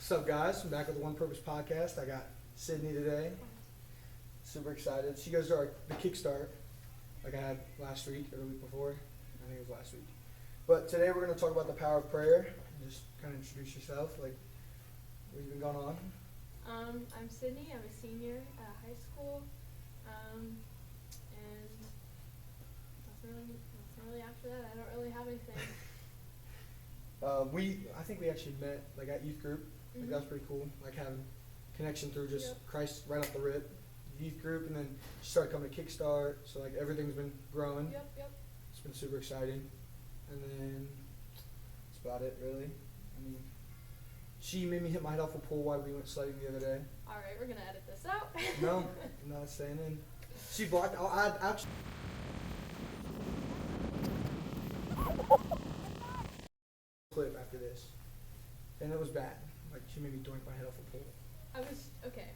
What's up, guys? I'm back with the One Purpose podcast. I got Sydney today. Super excited. She goes to the Kickstart, like I had last week or the week before. I think it was last week. But today we're going to talk about the power of prayer. Just kind of introduce yourself, like what's been going on. I'm Sydney. I'm a senior at high school, and nothing really after that. I don't really have anything. I think we actually met like at youth group. Like that was pretty cool. Like having connection through just Christ right off the rip. Youth group, and then she started coming to Kickstart. So like everything's been growing. Yep. It's been super exciting. And then that's about it, really. I mean, she made me hit my head off a pole while we went sledding the other day. All right, we're gonna edit this out. No, I'm not staying in. She blocked. I'll add actually. Clip after this, and it was bad. Like she made me doink my head off a pole.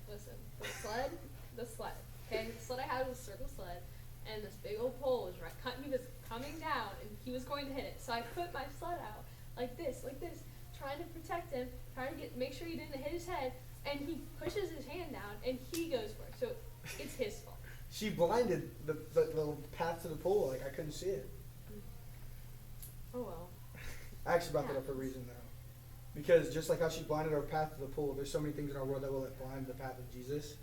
Listen, the sled. Okay, the sled I had was a circle sled, and this big old pole was he was coming down, and he was going to hit it. So I put my sled out like this, trying to protect him, trying to make sure he didn't hit his head, and he pushes his hand down, and he goes for it. So it's his fault. She blinded the path to the pole. Like I couldn't see it. Oh well. I actually brought that up for a reason though. Because just like how she blinded our path to the pool, there's so many things in our world that will blind the path of Jesus.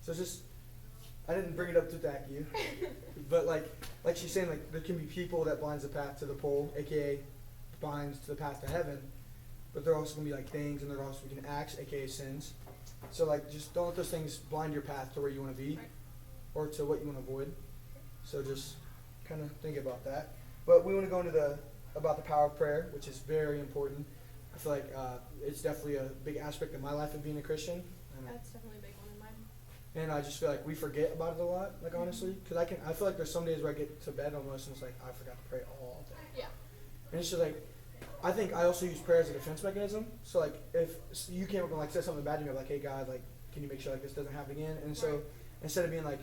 So it's just, I didn't bring it up to attack you, but like she's saying, like there can be people that blinds the path to the pole, aka blinds to the path to heaven, but there are also gonna be like things, and there are also be acts, aka sins. So like just don't let those things blind your path to where you want to be, Right. or to what you want to avoid. So just kind of think about that. But we want to go into about the power of prayer, which is very important. I feel like it's definitely a big aspect of my life of being a Christian. That's definitely a big one in mine. And I just feel like we forget about it a lot, like honestly. Because I feel like there's some days where I get to bed almost and it's like, I forgot to pray all day. Yeah. And it's just like, I think I also use prayer as a defense mechanism. So like, if you came up and like said something bad to me, like, hey God, like, can you make sure like this doesn't happen again? And so instead of being like,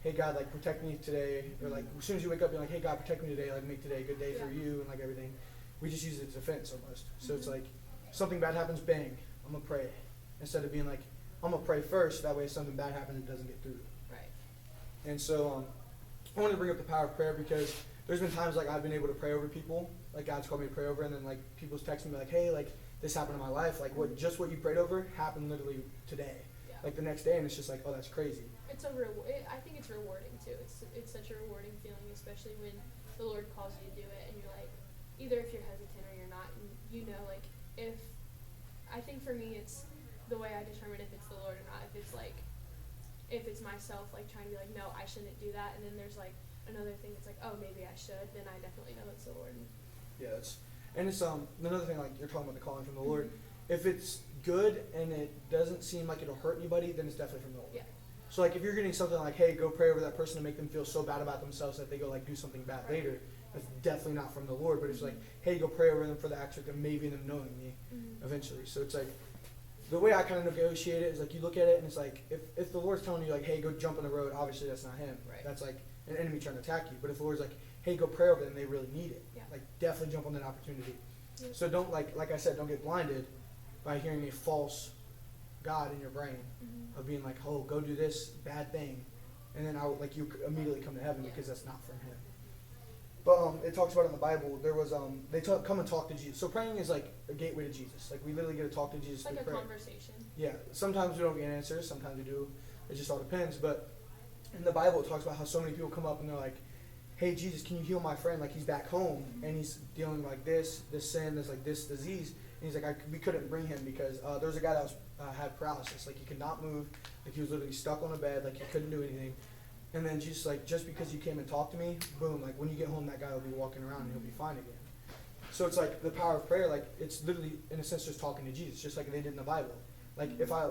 hey God, like protect me today, or like as soon as you wake up, you're like, hey God, protect me today, like make today a good day for you and like everything. We just use it as defense almost. So it's like, something bad happens, bang, I'm gonna pray. Instead of being like, I'm gonna pray first, that way if something bad happens, it doesn't get through. Right. And so I wanted to bring up the power of prayer because there's been times like I've been able to pray over people, like God's called me to pray over, and then like people's texting me like, hey, like this happened in my life, like what you prayed over happened literally today, like the next day, and it's just like, oh, that's crazy. It's I think it's rewarding too. It's such a rewarding feeling, especially when the Lord calls you to do it, and you're like, either if you're hesitant or you're not, and you know, like I think for me it's the way I determine if it's the Lord or not. If it's myself like trying to be like, no, I shouldn't do that, and then there's like another thing that's like, oh, maybe I should, then I definitely know it's the Lord. Yeah, it's another thing, like you're talking about the calling from the Lord. If it's good and it doesn't seem like it'll hurt anybody, then it's definitely from the Lord. Yeah. So like if you're getting something like, hey, go pray over that person to make them feel so bad about themselves that they go like do something bad later, that's definitely not from the Lord. But it's like, hey, go pray over them for the aspect of maybe them knowing me eventually. So it's like, the way I kind of negotiate it is like you look at it and it's like, if the Lord's telling you like, hey, go jump on the road, obviously that's not him. Right. That's like an enemy trying to attack you. But if the Lord's like, hey, go pray over them, they really need it. Yeah. Like definitely jump on that opportunity. Yeah. So don't like I said, don't get blinded by hearing a false God in your brain of being like, oh, go do this bad thing, and then you immediately come to heaven because that's not from him. But it talks about in the Bible, there was come and talk to Jesus. So praying is like a gateway to Jesus. Like we literally get to talk to Jesus It's like through a prayer. conversation. Yeah, sometimes we don't get answers, sometimes we do. It just all depends. But in the Bible, it talks about how so many people come up and they're like, hey, Jesus, can you heal my friend? Like he's back home and he's dealing like this sin, this disease. And he's like, we couldn't bring him because there was a guy that was had paralysis. Like he could not move. Like he was literally stuck on a bed. Like he couldn't do anything. And then Jesus like, just because you came and talked to me, boom, like when you get home, that guy will be walking around and he'll be fine again. So it's like the power of prayer, like it's literally in a sense just talking to Jesus, just like they did in the Bible. Like if I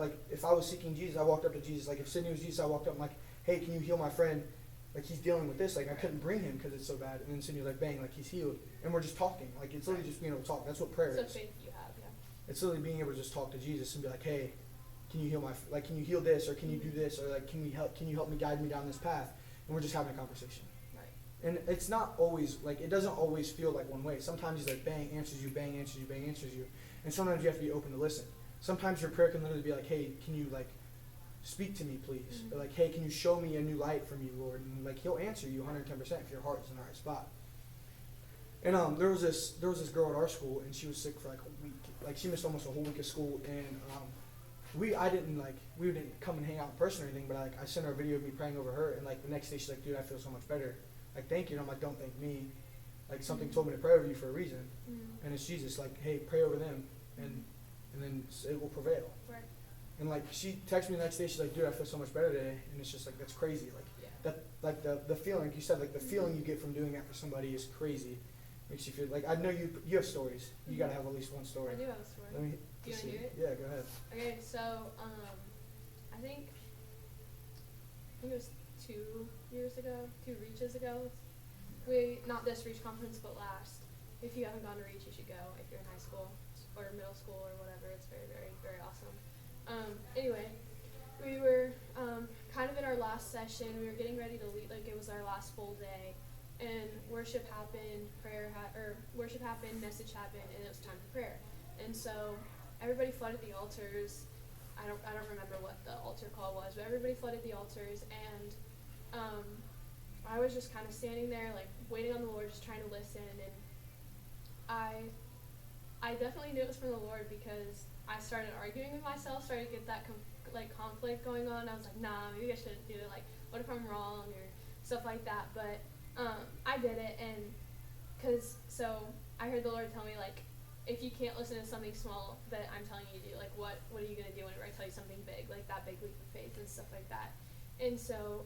was seeking Jesus, I walked up to Jesus. Like if Sydney was Jesus, I walked up and like, hey, can you heal my friend? Like he's dealing with this. Like I couldn't bring him because it's so bad. And then Sydney's like, bang, like he's healed. And we're just talking. Like it's literally just being able to talk. That's what prayer It's is. a faith you have, yeah. It's literally being able to just talk to Jesus and be like, hey, can you heal can you heal this, or can you do this, or like can you help me guide me down this path? And we're just having a conversation. Right. And it's not always like, it doesn't always feel like one way. Sometimes he's like bang, answers you, bang, answers you, bang, answers you. And sometimes you have to be open to listen. sometimes your prayer can literally be like, hey, can you like speak to me, please? Mhm. Or like, hey, can you show me a new light from you, Lord? And like he'll answer you 110% if your heart is in the right spot. And there was this girl at our school, and she was sick for like a week. Like she missed almost a whole week of school, and we didn't come and hang out in person or anything, but I sent her a video of me praying over her, and like the next day she's like, dude, I feel so much better. Like, thank you. And I'm like, don't thank me. Like something told me to pray over you for a reason, and it's Jesus. Like, hey, pray over them, and then it will prevail. Right. And like she texted me the next day, she's like, dude, I feel so much better today, and it's just like that's crazy. Like Yeah. that, like the feeling like you said, like the feeling you get from doing that for somebody is crazy. Makes you feel like I know you have stories. You gotta have at least one story. I do have a story. Let me Do you see. wanna hear it? Yeah, go ahead. Okay, so I think it was 2 reaches ago. Not this Reach conference, but last. If you haven't gone to Reach, you should go. If you're in high school or middle school or whatever, it's very, very, very awesome. Anyway, we were kind of in our last session. We were getting ready to leave, like it was our last full day, and worship happened, worship happened, message happened, and it was time for prayer. And so everybody flooded the altars. I don't remember what the altar call was, but everybody flooded the altars, and I was just kind of standing there, like waiting on the Lord, just trying to listen. And I definitely knew it was from the Lord because I started arguing with myself, started to get that conflict going on. I was like, nah, maybe I shouldn't do it. Like, what if I'm wrong or stuff like that? But I did it, and so I heard the Lord tell me, like, if you can't listen to something small that I'm telling you to do, like what are you gonna do whenever I tell you something big, like that big leap of faith and stuff like that? And so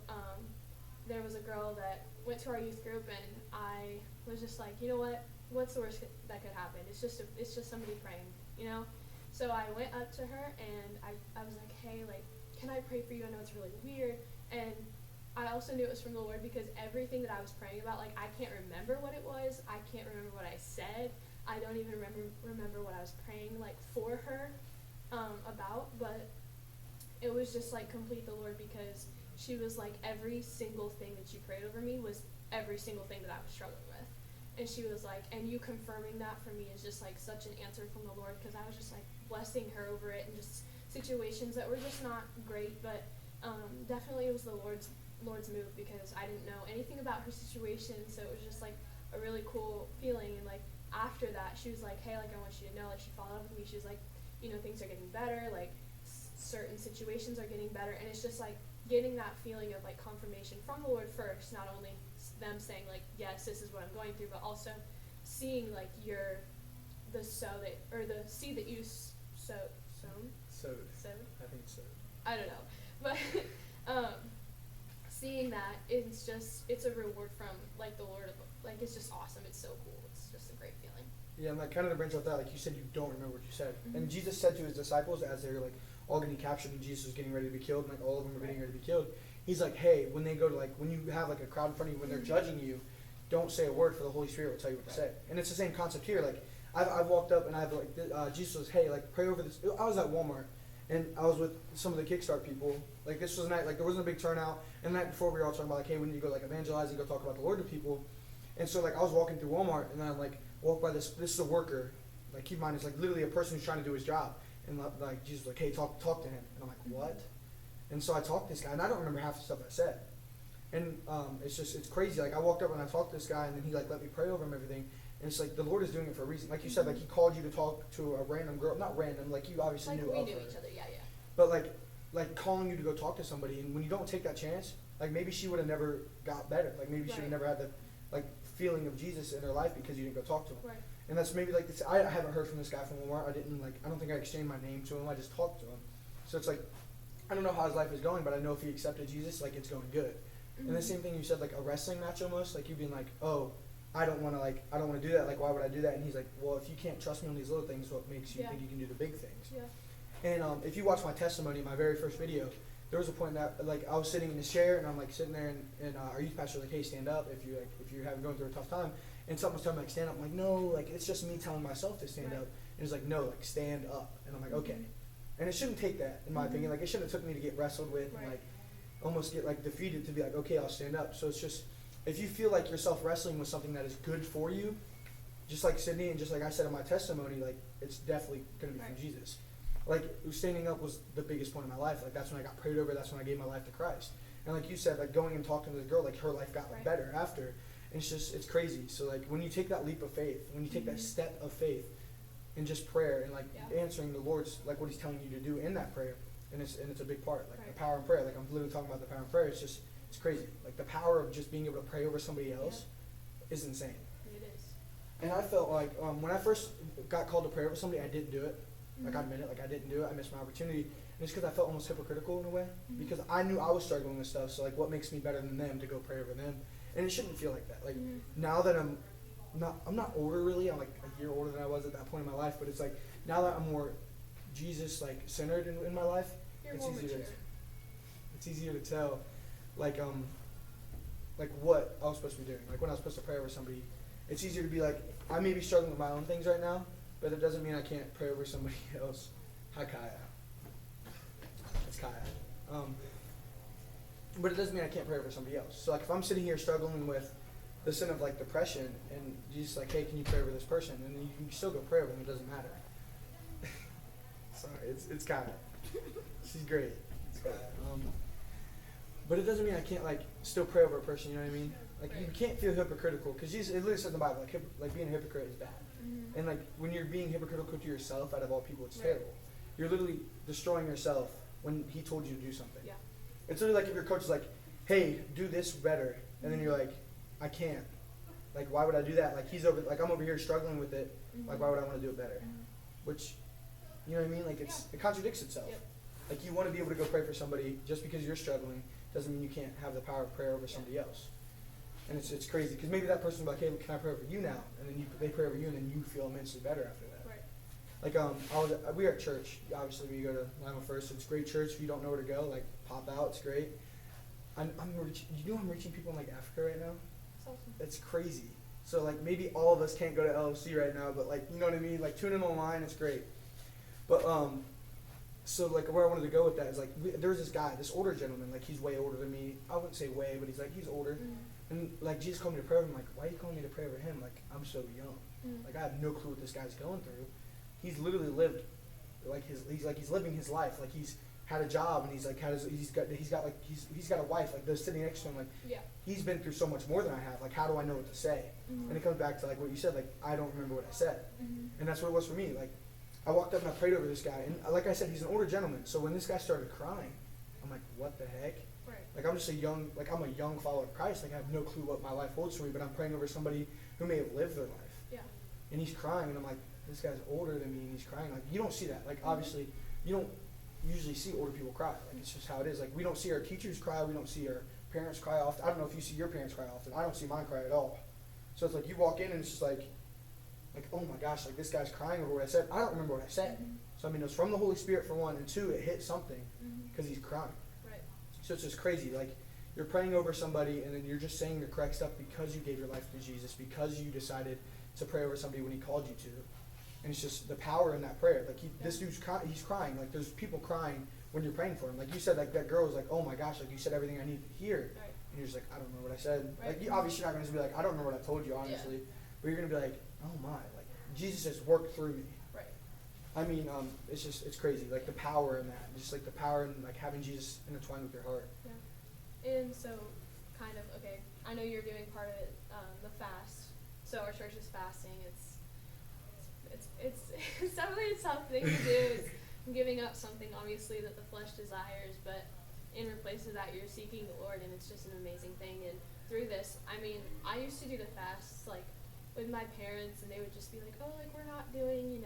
there was a girl that went to our youth group, and I was just like, you know what? What's the worst that could happen? It's just somebody praying, you know? So I went up to her, and I was like, hey, like, can I pray for you? I know it's really weird. And I also knew it was from the Lord because everything that I was praying about, like, I can't remember what it was. I can't remember what I said. I don't even remember what I was praying, like, for her about. But it was just, like, complete the Lord because she was like, every single thing that you prayed over me was every single thing that I was struggling with. And she was like, and you confirming that for me is just like such an answer from the Lord, because I was just like blessing her over it, and just situations that were just not great, but definitely it was the Lord's move, because I didn't know anything about her situation. So it was just like a really cool feeling. And like after that, she was like, hey, like I want you to know, like she followed up with me. She was like, you know, things are getting better, like certain situations are getting better. And it's just like getting that feeling of like confirmation from the Lord first, not only them saying like, yes, this is what I'm going through, but also seeing like the seed that you sowed. I think so. I don't know, but seeing that, it's a reward from like the Lord. Like it's just awesome. It's so cool. It's just a great feeling. Yeah, and like kind of to branch off that, like you said, you don't remember what you said, Mm-hmm. and Jesus said to his disciples as they were like all getting captured, and Jesus was getting ready to be killed, and like all of them were getting ready to be killed. He's like, hey, when they go to like when you have like a crowd in front of you, when they're judging you, don't say a word, for the Holy Spirit will tell you what to say. And it's the same concept here. Like I've walked up and I've like Jesus was, hey, like pray over this. I was at Walmart, and I was with some of the Kickstart people. Like this was a night, like there wasn't a big turnout. And the night before we were all talking about like, hey, we need to go like evangelize and go talk about the Lord to people. And so like I was walking through Walmart, and then I like walked by this is a worker. Like keep in mind, it's like literally a person who's trying to do his job. And like Jesus was like, hey, talk to him. And I'm like, what? And so I talked to this guy, and I don't remember half the stuff I said. And it's crazy. Like I walked up and I talked to this guy, and then he like let me pray over him and everything. And it's like the Lord is doing it for a reason. Like you said, like he called you to talk to a random girl, not random, like you obviously Like knew we of knew her. each other, yeah. But like calling you to go talk to somebody, and when you don't take that chance, like maybe she would have never got better. Like maybe she would have never had the like feeling of Jesus in her life because you didn't go talk to him. Right. And that's maybe like this. I haven't heard from this guy from Walmart. I don't think I exchanged my name to him. I just talked to him. So it's like, I don't know how his life is going, but I know if he accepted Jesus, like it's going good. Mm-hmm. And the same thing you said, like a wrestling match almost, like you being like, oh, I don't want to do that. Like, why would I do that? And he's like, well, if you can't trust me on these little things, what makes you think you can do the big things? Yeah. And if you watch my testimony, my very first video, there was a point that like I was sitting in this chair, and I'm like sitting there, and our youth pastor was like, hey, stand up if you're going through a tough time. And someone was telling me like stand up. I'm like, no, like it's just me telling myself to stand up. And he's like, no, like stand up. And I'm like, okay. And it shouldn't take that, in my opinion. Like it shouldn't have took me to get wrestled with and like almost get like defeated to be like, okay, I'll stand up. So it's just, if you feel like yourself wrestling with something that is good for you, just like Sydney and just like I said in my testimony, like it's definitely going to be from Jesus. like standing up was the biggest point in my life. Like that's when I got prayed over. That's when I gave my life to Christ. And like you said, like going and talking to the girl, like her life got like better after. And it's crazy. So like when you take that leap of faith, when you take that step of faith, and just prayer and like answering the Lord's like what He's telling you to do in that prayer, and it's a big part. Like the power in prayer. Like I'm literally talking about the power in prayer. It's crazy. Like the power of just being able to pray over somebody else is insane. It is. And I felt like when I first got called to pray over somebody, I didn't do it. Like I admit it, like I didn't do it. I missed my opportunity. And it's because I felt almost hypocritical in a way. Because I knew I was struggling with stuff. So like what makes me better than them to go pray over them? And it shouldn't feel like that. Like now that I'm not older really. I'm like a year older than I was at that point in my life. But it's like now that I'm more Jesus like centered in my life, it's easier to tell like what I was supposed to be doing. Like when I was supposed to pray over somebody, it's easier to be like, I may be struggling with my own things right now, but it doesn't mean I can't pray over somebody else. Hi, Kaya. It's Kaya. But it doesn't mean I can't pray over somebody else. So like if I'm sitting here struggling with the sin of like depression, and Jesus like, hey, can you pray over this person? And then you can still go pray over them. It doesn't matter. Sorry, it's Kaya. She's great. It's Kaya. But it doesn't mean I can't like still pray over a person. You know what I mean? Like you can't feel hypocritical because Jesus, it literally says in the Bible like being a hypocrite is bad. And like when you're being hypocritical to yourself out of all people, it's terrible. You're literally destroying yourself when He told you to do something. Yeah. It's literally like if your coach is like, hey, do this better, and then you're like, I can't. Like why would I do that? Like I'm over here struggling with it. Like why would I want to do it better? Which, you know what I mean? Like it contradicts itself. Yep. Like you want to be able to go pray for somebody just because you're struggling doesn't mean you can't have the power of prayer over somebody else. And it's crazy because maybe that person will be like, hey, can I pray over you now? And then they pray over you, and then you feel immensely better after that. Right. Like we are at church. Obviously, we go to Lima First. It's a great church. If you don't know where to go, like pop out. It's great. I'm reaching people in like Africa right now. That's awesome. It's crazy. So like maybe all of us can't go to LFC right now, but like you know what I mean. Like tune in online. It's great. But so like where I wanted to go with that is like there's this guy, this older gentleman. Like he's way older than me. I wouldn't say way, but he's older. And like Jesus called me to pray over him. Like why are you calling me to pray over him? Like I'm so young. Like I have no clue what this guy's going through. He's literally lived like he's living his life. Like he's had a job and he's got a wife. Like they're sitting next to him. Like he's been through so much more than I have. Like how do I know what to say? And it comes back to like what you said. Like I don't remember what I said. And that's what it was for me. Like I walked up and I prayed over this guy. And like I said, he's an older gentleman. So when this guy started crying, I'm like, what the heck? Right. Like I'm a young follower of Christ. Like I have no clue what my life holds for me, but I'm praying over somebody who may have lived their life. Yeah. And he's crying, and I'm like, this guy's older than me, and he's crying. Like you don't see that. Like obviously, you don't usually see older people cry. Like it's just how it is. Like we don't see our teachers cry. We don't see our parents cry often. I don't know if you see your parents cry often. I don't see mine cry at all. So it's like you walk in and it's just like oh my gosh, like this guy's crying over what I said. I don't remember what I said. So I mean, it was from the Holy Spirit for one, and two, it hit something because he's crying. So it's just crazy. Like you're praying over somebody, and then you're just saying the correct stuff because you gave your life to Jesus, because you decided to pray over somebody when He called you to. And it's just the power in that prayer. Like this dude's he's crying. Like there's people crying when you're praying for him. Like you said, like that girl was like, oh my gosh, like you said everything I need to hear. Right. And you're just like, I don't remember what I said. Right. Like you obviously not going to be like, I don't remember what I told you, honestly. But you're going to be like, oh my, like Jesus has worked through me. Right. I mean, it's crazy. Like the power in that, just like the power in like having Jesus intertwined with your heart. Yeah. And so, kind of okay. I know you're doing part of it, the fast. So our church is fasting. It's definitely a tough thing to do. It's giving up something obviously that the flesh desires, but in replace of that, you're seeking the Lord, and it's just an amazing thing. And through this, I mean, I used to do the fasts like with my parents, and they would just be like, oh, like we're not doing,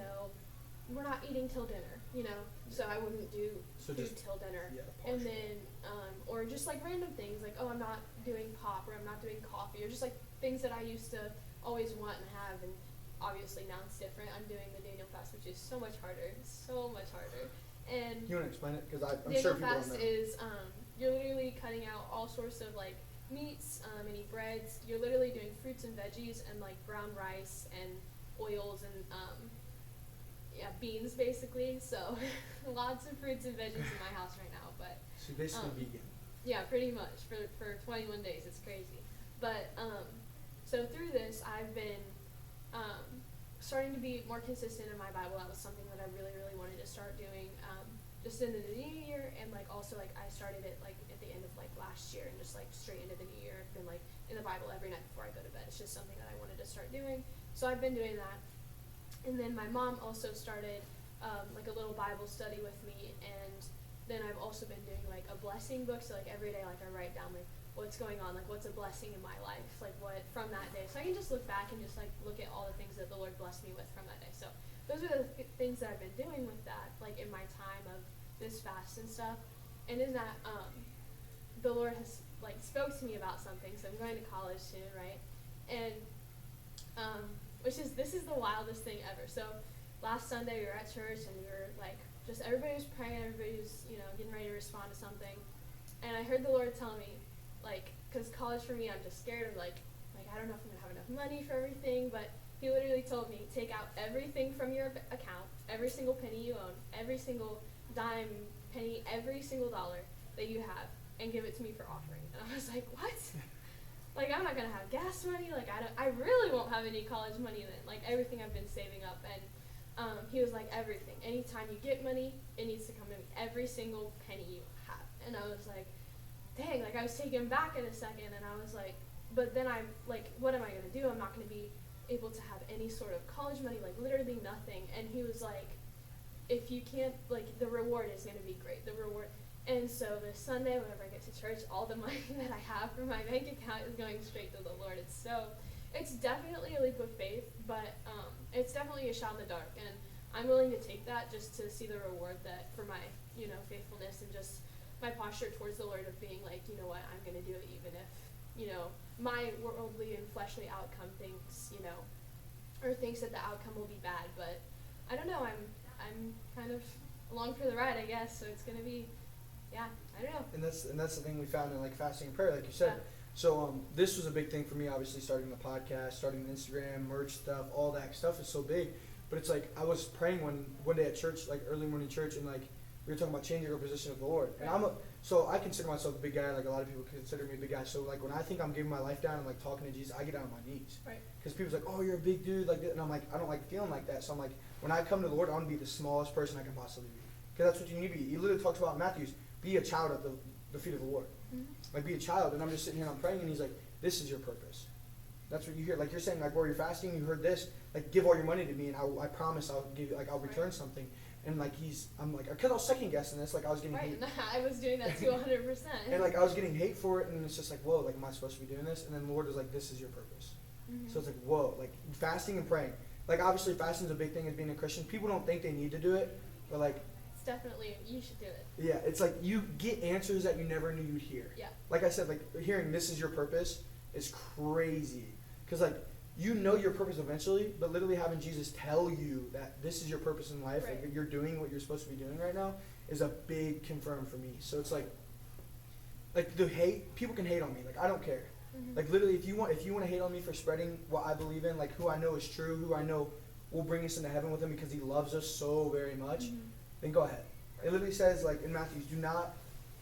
we're not eating till dinner, so I wouldn't do food till dinner. Yeah, and then, or just like random things like, oh, I'm not doing pop, or I'm not doing coffee, or just like things that I used to always want and have. And obviously now it's different. I'm doing the Daniel fast, which is so much harder. And you want to explain it? Because I'm Daniel sure people fast don't know. is you're literally cutting out all sorts of like meats, any breads. You're literally doing fruits and veggies and like brown rice and oils and beans basically. So lots of fruits and veggies in my house right now. But so basically vegan. Yeah, pretty much for 21 days. It's crazy. But so through this, I've been starting to be more consistent in my Bible. That was something that I really, really wanted to start doing, just into the new year, and like also like I started it like at the end of like last year, and just like straight into the new year. I've been like in the Bible every night before I go to bed. It's just something that I wanted to start doing, so I've been doing that. And then my mom also started like a little Bible study with me, and then I've also been doing like a blessing book. So like every day, like I write down like what's going on, like what's a blessing in my life, like what from that day. So I can just look back and just like look at all the things that the Lord blessed me with from that day. So those are the things that I've been doing with that, like in my time of this fast and stuff. And in that, the Lord has like spoke to me about something. So I'm going to college soon, right? And this is the wildest thing ever. So last Sunday we were at church, and we were like, just everybody was praying, everybody was, getting ready to respond to something. And I heard the Lord tell me, like, because college for me, I'm just scared of like I don't know if I'm gonna have enough money for everything, but He literally told me, take out everything from your account, every single penny you own, every single dime, penny, every single dollar that you have, and give it to me for offering. And I was like, what? Like, I'm not gonna have gas money. Like, I really won't have any college money then. Like, everything I've been saving up. And He was like, everything. Anytime you get money, it needs to come to me. Every single penny you have. And I was like, dang. Like, I was taken back in a second, and I was like, but then I'm like, what am I gonna do? I'm not gonna be able to have any sort of college money. Like, literally nothing. And He was like, if you can't, like, the reward is gonna be great. The reward. And so this Sunday, whenever I get to church, all the money that I have from my bank account is going straight to the Lord. It's definitely a leap of faith, but it's definitely a shot in the dark. And I'm willing to take that just to see the reward that for my, faithfulness and just my posture towards the Lord of being like, you know what, I'm going to do it even if, my worldly and fleshly outcome thinks, or thinks that the outcome will be bad. But I don't know, I'm kind of along for the ride, I guess, so it's going to be, yeah, I don't know. And that's the thing we found in like fasting and prayer, like you said. Yeah. So this was a big thing for me, obviously, starting the podcast, starting the Instagram, merch stuff, all that stuff is so big. But it's like I was praying one day at church, like early morning church, and like we were talking about changing our position of the Lord. And so I consider myself a big guy, like a lot of people consider me a big guy. So like when I think I'm giving my life down and like talking to Jesus, I get down on my knees. Right. Because people's like, oh, you're a big dude, like that. And I'm like, I don't like feeling like that. So I'm like, when I come to the Lord, I want to be the smallest person I can possibly be. Because that's what you need to be. He literally talks about in Matthew, be a child at the feet of the Lord. Mm-hmm. Like be a child. And I'm just sitting here and I'm praying, and He's like, this is your purpose. That's what you hear. Like you're saying, like while you're fasting, you heard this. Like give all your money to me, and I promise I'll give you, like I'll return something. And like I'm like, because I was second guessing this, like I was getting hate. I was doing that too, 100%. And like I was getting hate for it, and it's just like, whoa, like am I supposed to be doing this? And then the Lord was like, this is your purpose. Mm-hmm. So it's like, whoa, like fasting and praying. Like obviously fasting is a big thing as being a Christian. People don't think they need to do it, but like. Definitely, you should do it. Yeah, it's like you get answers that you never knew you'd hear. Yeah. Like I said, like hearing this is your purpose is crazy. Because like you know your purpose eventually, but literally having Jesus tell you that this is your purpose in life, right. Like you're doing what you're supposed to be doing right now, is a big confirm for me. So it's like the hate, people can hate on me. Like I don't care. Mm-hmm. Like literally, if you want to hate on me for spreading what I believe in, like who I know is true, who I know will bring us into heaven with Him because He loves us so very much. Mm-hmm. Then go ahead. It literally says, like, in Matthew, do not,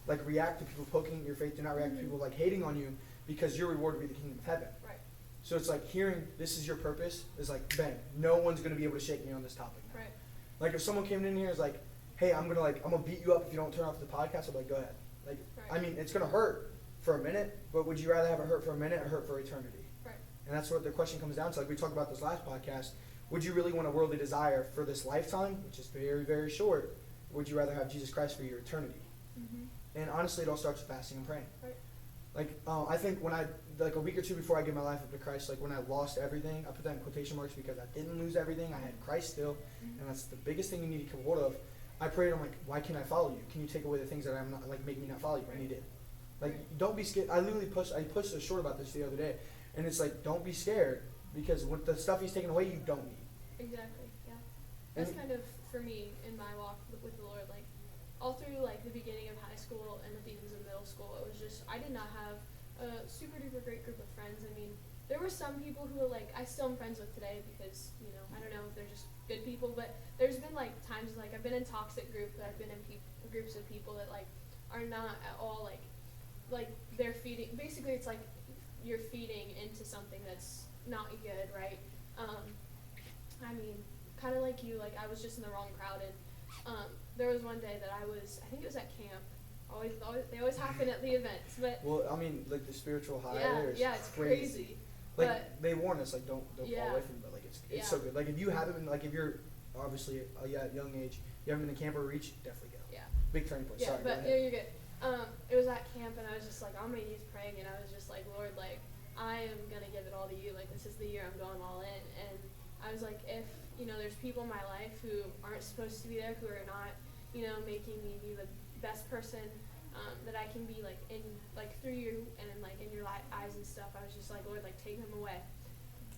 like, react to people poking at your faith. Do not react to people, like, hating on you because your reward will be the kingdom of heaven. Right. So it's like hearing this is your purpose is like, bang, no one's going to be able to shake me on this topic now. Right. Like, if someone came in here and is like, hey, I'm going to beat you up if you don't turn off the podcast, I'll be like, go ahead. Like, right. I mean, it's going to hurt for a minute, but would you rather have it hurt for a minute or hurt for eternity? Right. And that's what the question comes down to. Like we talked about this last podcast. Would you really want a worldly desire for this lifetime, which is very, very short? Would you rather have Jesus Christ for your eternity? Mm-hmm. And honestly, it all starts with fasting and praying. Right. Like, I think when like a week or two before I gave my life up to Christ, like when I lost everything, I put that in quotation marks because I didn't lose everything. I had Christ still, mm-hmm. and that's the biggest thing you need to keep hold of. I prayed, I'm like, why can't I follow you? Can you take away the things that I'm not, like, make me not follow you? And He did. Like, don't be scared. I pushed a short about this the other day, and it's like, don't be scared because with the stuff He's taking away, you don't need. Exactly, yeah. That's kind of, for me, in my walk with the Lord, like, all through, like, the beginning of high school and at the ends of middle school, it was just, I did not have a super duper great group of friends. I mean, there were some people who were, like, I still am friends with today because, I don't know if they're just good people, but there's been, like, times, like, I've been in toxic groups, I've been in groups of people that, like, are not at all, like, they're feeding, basically it's like you're feeding into something that's not good, right? I mean, kind of like you, like I was just in the wrong crowd, and there was one day that I think it was at camp. They always happen at the events, but Well, I mean, like the spiritual high yeah, there is yeah, it's crazy. Like But they warn us, like don't yeah, fall away from it, but like it's yeah, so good. Like if you haven't been, like if you're obviously at a young age, you haven't been to Camp or Reach, definitely go. yeah, Big turning point. yeah. Sorry, go But ahead. yeah, you're good. It was at camp, and I was just like on my knees praying, and I was just like, Lord, like I am gonna give it all to you. Like this is the year I'm going all in, and I was like, if there's people in my life who aren't supposed to be there, who are not, making me be the best person that I can be, like in like through you and in your eyes and stuff. I was just like, Lord, like take them away.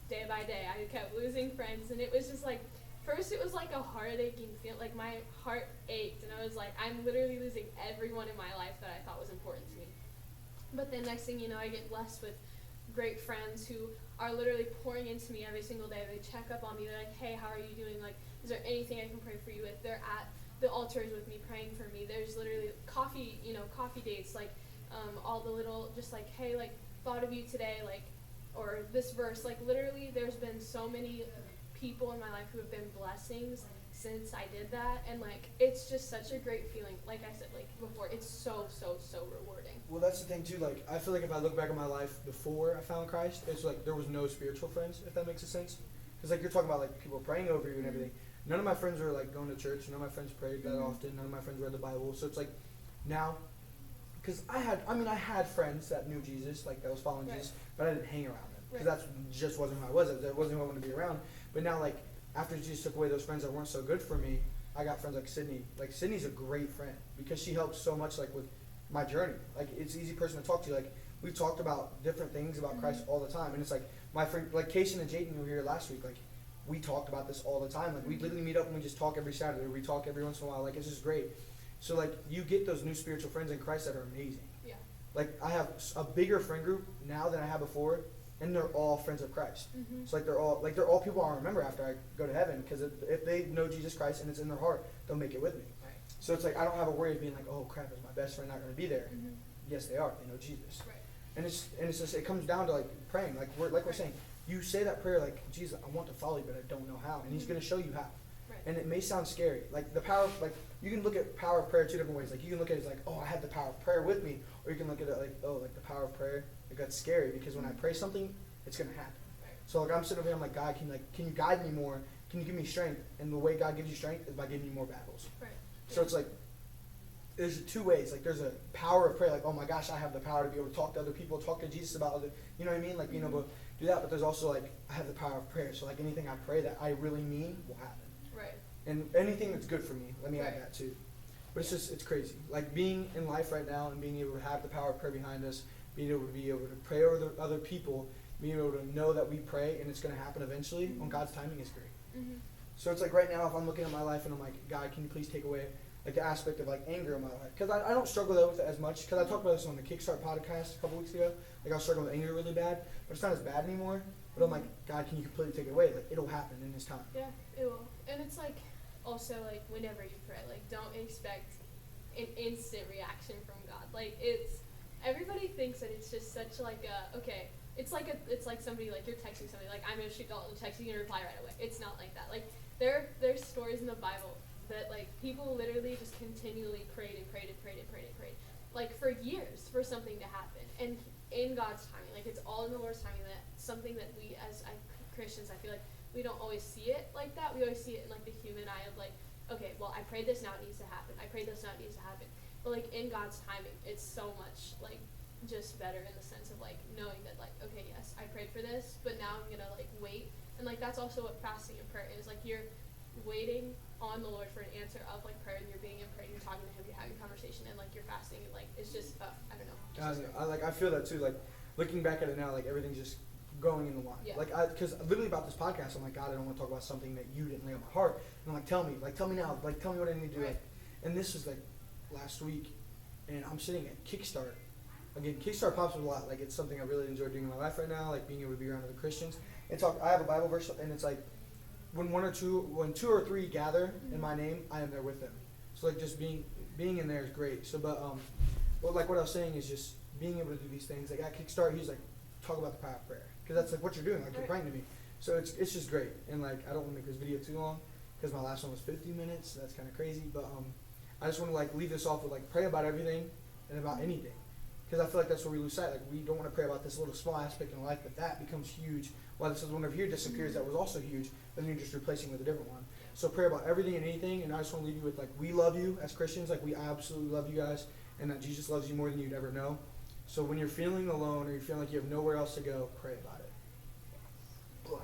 Day by day, I kept losing friends, and it was just like, first it was like a heart-aching feel, like my heart ached, and I was like, I'm literally losing everyone in my life that I thought was important to me. But then next thing you know, I get blessed with great friends who are literally pouring into me every single day. They check up on me. They're like, hey, how are you doing? Like, is there anything I can pray for you with? They're at the altars with me praying for me. There's literally coffee dates, like all the little, just like, hey, like, thought of you today, like, or this verse. Like, literally, there's been so many people in my life who have been blessings since I did that, and like it's just such a great feeling. Like I said, like before, it's so rewarding. Well, that's the thing too. Like I feel like if I look back at my life before I found Christ, it's like there was no spiritual friends, if that makes sense. Because like you're talking about like people praying over you and everything. None of my friends were like going to church. None of my friends prayed that often. None of my friends read the Bible. So it's like now, because I had friends that knew Jesus, like that was following Jesus, but I didn't hang around them because that just wasn't who I was. That wasn't who I wanted to be around. But now, like after Jesus took away those friends that weren't so good for me, I got friends like Sydney. Like Sydney's a great friend because she helps so much, like with my journey. Like it's an easy person to talk to. Like we talked about different things about Christ all the time, and it's like my friend, like Casey and Jayden, who were here last week. Like we talked about this all the time. Like we literally meet up and we just talk every Saturday. We talk every once in a while. Like it's just great. So like you get those new spiritual friends in Christ that are amazing. Yeah. Like I have a bigger friend group now than I had before, and they're all friends of Christ. So like they're all people I'll remember after I go to heaven, because if they know Jesus Christ and it's in their heart, they'll make it with me. Right. So it's like I don't have a worry of being like, oh crap, is my best friend not going to be there? Yes, they are. They know Jesus. Right. And it's just, it comes down to like praying, like we're saying. You say that prayer like, Jesus, I want to follow you, but I don't know how, and He's going to show you how. Right. And it may sound scary, like the power, like you can look at power of prayer two different ways. Like you can look at it as like, oh, I have the power of prayer with me, or you can look at it like, oh, like the power of prayer. Like that's scary because when I pray something, it's going to happen. Right. So like I'm sitting over here, I'm like, God, can you guide me more? Can you give me strength? And the way God gives you strength is by giving you more battles. Right. So it's like, there's two ways. Like there's a power of prayer, like, oh my gosh, I have the power to be able to talk to other people, talk to Jesus about other, you know what I mean? Like being able to do that. But there's also like, I have the power of prayer. So like anything I pray that I really mean will happen. Right. And anything that's good for me, let me add Right. that too. But it's just, it's crazy. Like being in life right now and being able to have the power of prayer behind us, being able to pray over the other people, being able to know that we pray and it's going to happen eventually on God's timing is great. So it's like right now, if I'm looking at my life and I'm like, God, can you please take away like the aspect of like anger in my life? Because I don't struggle with it as much. Because I talked about this on the Kickstart podcast a couple weeks ago. Like I was struggling with anger really bad, but it's not as bad anymore. But I'm like, God, can you completely take it away? Like it'll happen in His time. Yeah, it will. And it's like, also like whenever you pray, like don't expect an instant reaction from God. Like everybody thinks that it's just such like it's like somebody, like you're texting somebody, like I'm gonna shoot Dalton a text, you can reply right away. It's not like that. Like there's stories in the Bible that like people literally just continually prayed, like for years for something to happen, and in God's timing. Like it's all in the Lord's timing. That something that we as Christians, I feel like we don't always see it like that. We always see it in like the human eye of like, okay, well I prayed this, now it needs to happen. I prayed this, now it needs to happen. But like in God's timing, it's so much like just better in the sense of like knowing that like, okay, yes, I prayed for this, but now I'm gonna like wait. And like that's also what fasting and prayer is. Like you're waiting on the Lord for an answer of like prayer, and you're being in prayer, you're talking to Him, you're having conversation, and like you're fasting, and like it's just I don't know. I feel that too. Like looking back at it now, like everything's just going in the line. Yeah. Like because literally about this podcast, I'm like, God, I don't want to talk about something that you didn't lay on my heart. And I'm like, tell me now, like tell me what I need to do. Right. Like, and this was like last week, and I'm sitting at Kickstart. Again, Kickstart pops up a lot. Like it's something I really enjoy doing in my life right now. Like being able to be around other Christians. I have a Bible verse, and it's like, when two or three gather in my name, I am there with them. So like just being in there is great. So but like what I was saying is just being able to do these things. Like at Kickstart, he's like, talk about the power of prayer, because that's like what you're doing. Like you're praying to me. So it's just great. And like I don't want to make this video too long because my last one was 50 minutes. So that's kind of crazy. But I just want to like leave this off with like pray about everything and about anything. Because I feel like that's where we lose sight. Like we don't want to pray about this little small aspect in life, but that becomes huge. While this one over here disappears, that was also huge, but then you're just replacing with a different one. So pray about everything and anything, and I just want to leave you with like we love you as Christians, like we absolutely love you guys, and that Jesus loves you more than you'd ever know. So when you're feeling alone or you're feeling like you have nowhere else to go, pray about it. Blah.